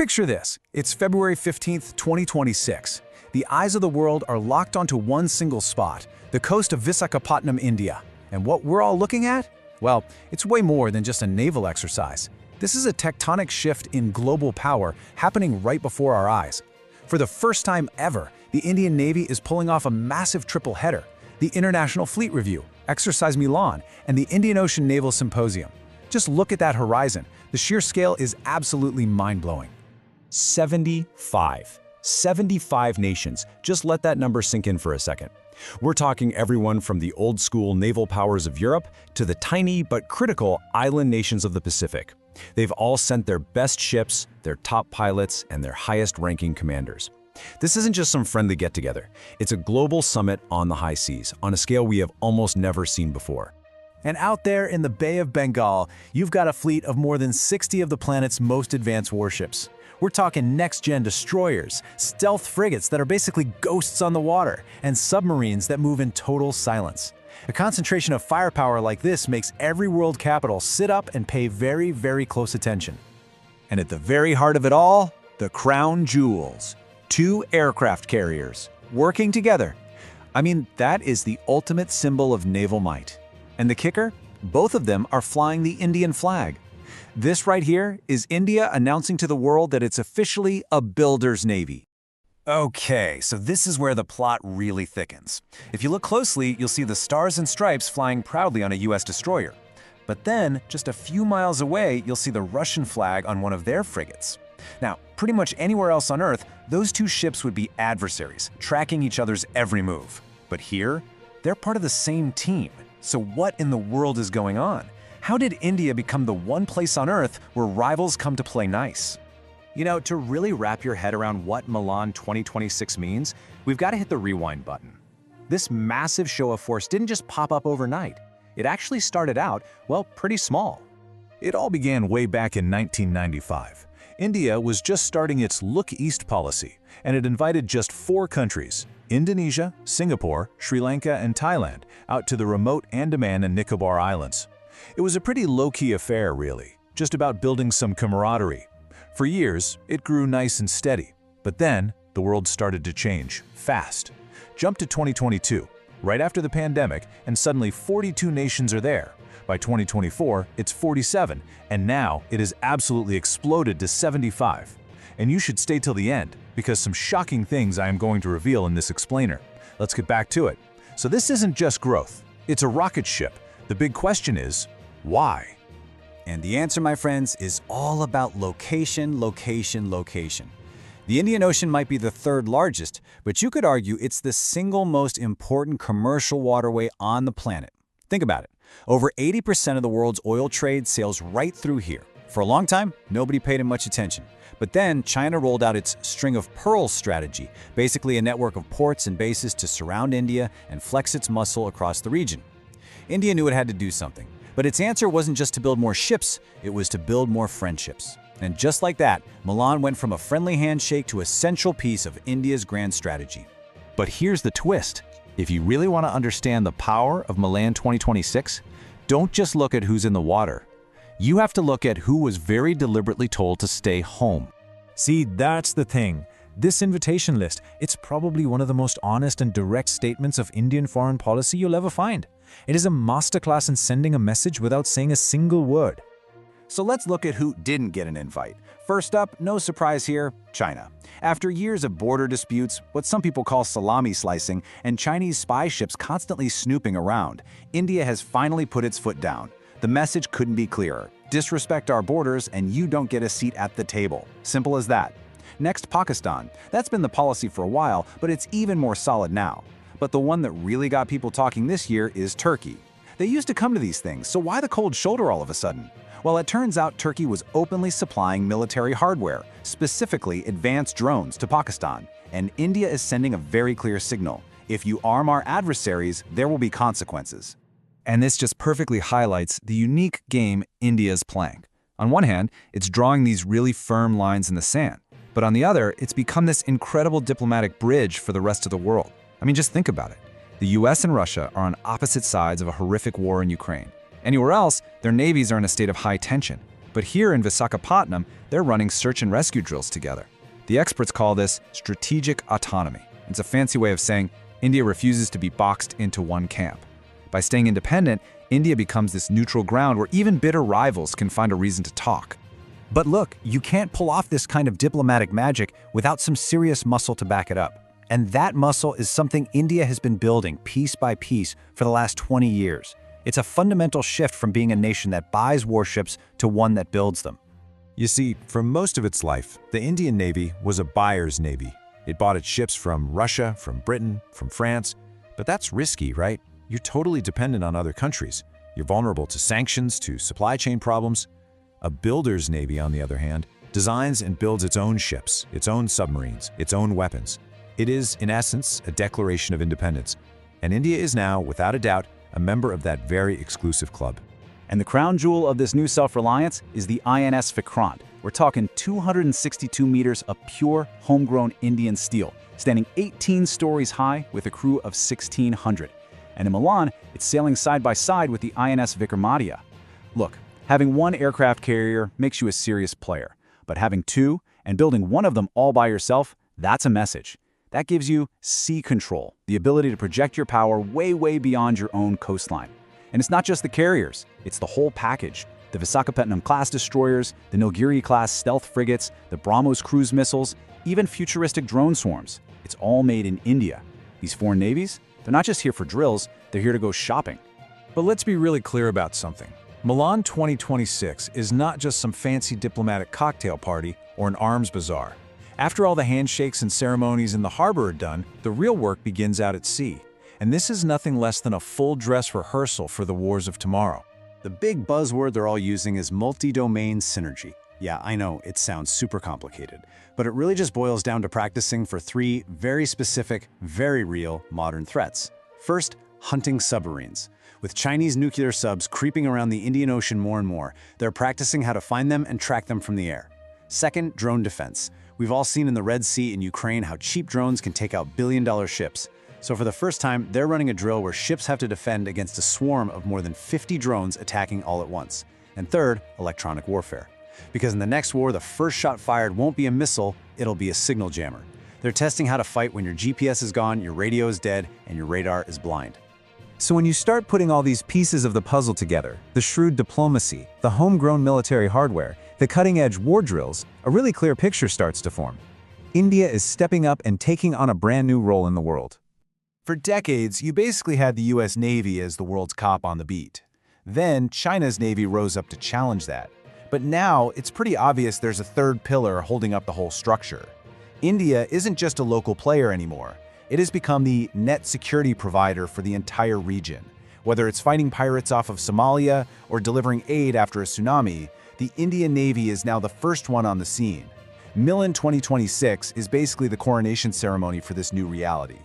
Picture this. It's February 15th, 2026. The eyes of the world are locked onto one single spot, the coast of Visakhapatnam, India. And what we're all looking at? Well, it's way more than just a naval exercise. This is a tectonic shift in global power happening right before our eyes. For the first time ever, the Indian Navy is pulling off a massive triple header: the International Fleet Review, Exercise Milan, and the Indian Ocean Naval Symposium. Just look at that horizon. The sheer scale is absolutely mind-blowing. 75. 75 nations. Just let that number sink in for a second. We're talking everyone from the old-school naval powers of Europe to the tiny but critical island nations of the Pacific. They've all sent their best ships, their top pilots, and their highest-ranking commanders. This isn't just some friendly get-together. It's a global summit on the high seas, on a scale we have almost never seen before. And out there in the Bay of Bengal, you've got a fleet of more than 60 of the planet's most advanced warships. We're talking next-gen destroyers, stealth frigates that are basically ghosts on the water, and submarines that move in total silence. A concentration of firepower like this makes every world capital sit up and pay very, very close attention. And at the very heart of it all, the crown jewels. 2 aircraft carriers, working together. I mean, that is the ultimate symbol of naval might. And the kicker? Both of them are flying the Indian flag. This right here is India announcing to the world that it's officially a builder's navy. Okay, so this is where the plot really thickens. If you look closely, you'll see the stars and stripes flying proudly on a US destroyer. But then, just a few miles away, you'll see the Russian flag on one of their frigates. Now, pretty much anywhere else on Earth, those two ships would be adversaries, tracking each other's every move. But here, they're part of the same team. So what in the world is going on? How did India become the one place on Earth where rivals come to play nice? You know, to really wrap your head around what Milan 2026 means, we've got to hit the rewind button. This massive show of force didn't just pop up overnight. It actually started out, well, pretty small. It all began way back in 1995. India was just starting its Look East policy, and it invited just 4 countries, Indonesia, Singapore, Sri Lanka, and Thailand, out to the remote Andaman and Nicobar Islands. It was a pretty low-key affair, really, just about building some camaraderie. For years, it grew nice and steady, but then the world started to change, fast. Jump to 2022, right after the pandemic, and suddenly 42 nations are there. By 2024, it's 47, and now it has absolutely exploded to 75. And you should stay till the end, because some shocking things I am going to reveal in this explainer. Let's get back to it. So this isn't just growth, it's a rocket ship. The big question is, why? And the answer, my friends, is all about location, location, location. The Indian Ocean might be the 3rd largest, but you could argue it's the single most important commercial waterway on the planet. Think about it. Over 80% of the world's oil trade sails right through here. For a long time, nobody paid it much attention. But then China rolled out its string of pearls strategy, basically a network of ports and bases to surround India and flex its muscle across the region. India knew it had to do something, but its answer wasn't just to build more ships, it was to build more friendships. And just like that, Milan went from a friendly handshake to a central piece of India's grand strategy. But here's the twist. If you really want to understand the power of Milan 2026, don't just look at who's in the water. You have to look at who was very deliberately told to stay home. See, that's the thing. This invitation list, it's probably one of the most honest and direct statements of Indian foreign policy you'll ever find. It is a masterclass in sending a message without saying a single word. So let's look at who didn't get an invite. First up, no surprise here, China. After years of border disputes, what some people call salami slicing, and Chinese spy ships constantly snooping around, India has finally put its foot down. The message couldn't be clearer. Disrespect our borders and you don't get a seat at the table. Simple as that. Next, Pakistan. That's been the policy for a while, but it's even more solid now. But the one that really got people talking this year is Turkey. They used to come to these things, so why the cold shoulder all of a sudden? Well, it turns out Turkey was openly supplying military hardware, specifically advanced drones, to Pakistan. And India is sending a very clear signal. If you arm our adversaries, there will be consequences. And this just perfectly highlights the unique game India is playing. On one hand, it's drawing these really firm lines in the sand. But on the other, it's become this incredible diplomatic bridge for the rest of the world. I mean, just think about it. The US and Russia are on opposite sides of a horrific war in Ukraine. Anywhere else, their navies are in a state of high tension. But here in Visakhapatnam, they're running search and rescue drills together. The experts call this strategic autonomy. It's a fancy way of saying India refuses to be boxed into one camp. By staying independent, India becomes this neutral ground where even bitter rivals can find a reason to talk. But look, you can't pull off this kind of diplomatic magic without some serious muscle to back it up. And that muscle is something India has been building piece by piece for the last 20 years. It's a fundamental shift from being a nation that buys warships to one that builds them. You see, for most of its life, the Indian Navy was a buyer's navy. It bought its ships from Russia, from Britain, from France. But that's risky, right? You're totally dependent on other countries. You're vulnerable to sanctions, to supply chain problems. A builder's navy, on the other hand, designs and builds its own ships, its own submarines, its own weapons. It is, in essence, a declaration of independence. And India is now, without a doubt, a member of that very exclusive club. And the crown jewel of this new self-reliance is the INS Vikrant. We're talking 262 meters of pure, homegrown Indian steel, standing 18 stories high with a crew of 1,600. And in Milan, it's sailing side by side with the INS Vikrant. Look, having one aircraft carrier makes you a serious player. But having two, and building one of them all by yourself, that's a message. That gives you sea control, the ability to project your power way, way beyond your own coastline. And it's not just the carriers, it's the whole package. The Visakhapatnam class destroyers, the Nilgiri class stealth frigates, the BrahMos cruise missiles, even futuristic drone swarms. It's all made in India. These foreign navies, they're not just here for drills, they're here to go shopping. But let's be really clear about something. Milan 2026 is not just some fancy diplomatic cocktail party or an arms bazaar. After all the handshakes and ceremonies in the harbor are done, the real work begins out at sea. And this is nothing less than a full-dress rehearsal for the wars of tomorrow. The big buzzword they're all using is multi-domain synergy. Yeah, I know, it sounds super complicated, but it really just boils down to practicing for three very specific, very real modern threats. First, hunting submarines. With Chinese nuclear subs creeping around the Indian Ocean more and more, they're practicing how to find them and track them from the air. Second, drone defense. We've all seen in the Red Sea in Ukraine how cheap drones can take out billion-dollar ships. So for the first time, they're running a drill where ships have to defend against a swarm of more than 50 drones attacking all at once. And third, electronic warfare. Because in the next war, the first shot fired won't be a missile, it'll be a signal jammer. They're testing how to fight when your GPS is gone, your radio is dead, and your radar is blind. So when you start putting all these pieces of the puzzle together, the shrewd diplomacy, the homegrown military hardware, the cutting-edge war drills, a really clear picture starts to form. India is stepping up and taking on a brand new role in the world. For decades, you basically had the US Navy as the world's cop on the beat. Then, China's Navy rose up to challenge that. But now, it's pretty obvious there's a third pillar holding up the whole structure. India isn't just a local player anymore. It has become the net security provider for the entire region. Whether it's fighting pirates off of Somalia or delivering aid after a tsunami, the Indian Navy is now the first one on the scene. MILAN 2026 is basically the coronation ceremony for this new reality.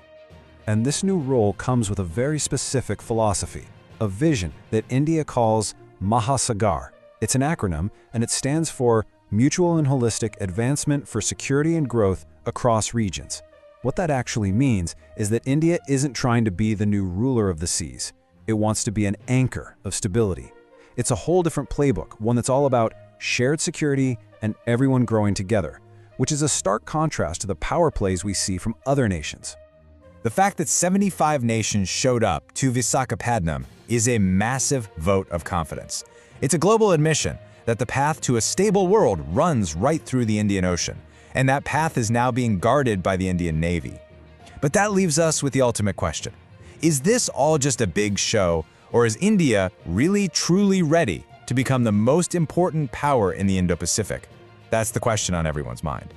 And this new role comes with a very specific philosophy, a vision that India calls Mahasagar. It's an acronym, and it stands for Mutual and Holistic Advancement for Security and Growth Across Regions. What that actually means is that India isn't trying to be the new ruler of the seas. It wants to be an anchor of stability. It's a whole different playbook, one that's all about shared security and everyone growing together, which is a stark contrast to the power plays we see from other nations. The fact that 75 nations showed up to Visakhapatnam is a massive vote of confidence. It's a global admission that the path to a stable world runs right through the Indian Ocean, and that path is now being guarded by the Indian Navy. But that leaves us with the ultimate question. Is this all just a big show, or is India really truly ready to become the most important power in the Indo-Pacific? That's the question on everyone's mind.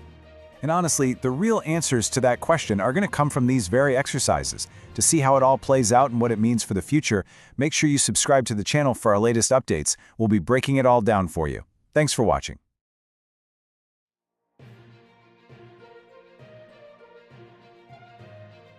And honestly, the real answers to that question are going to come from these very exercises. To see how it all plays out and what it means for the future, make sure you subscribe to the channel for our latest updates. We'll be breaking it all down for you. Thanks for watching.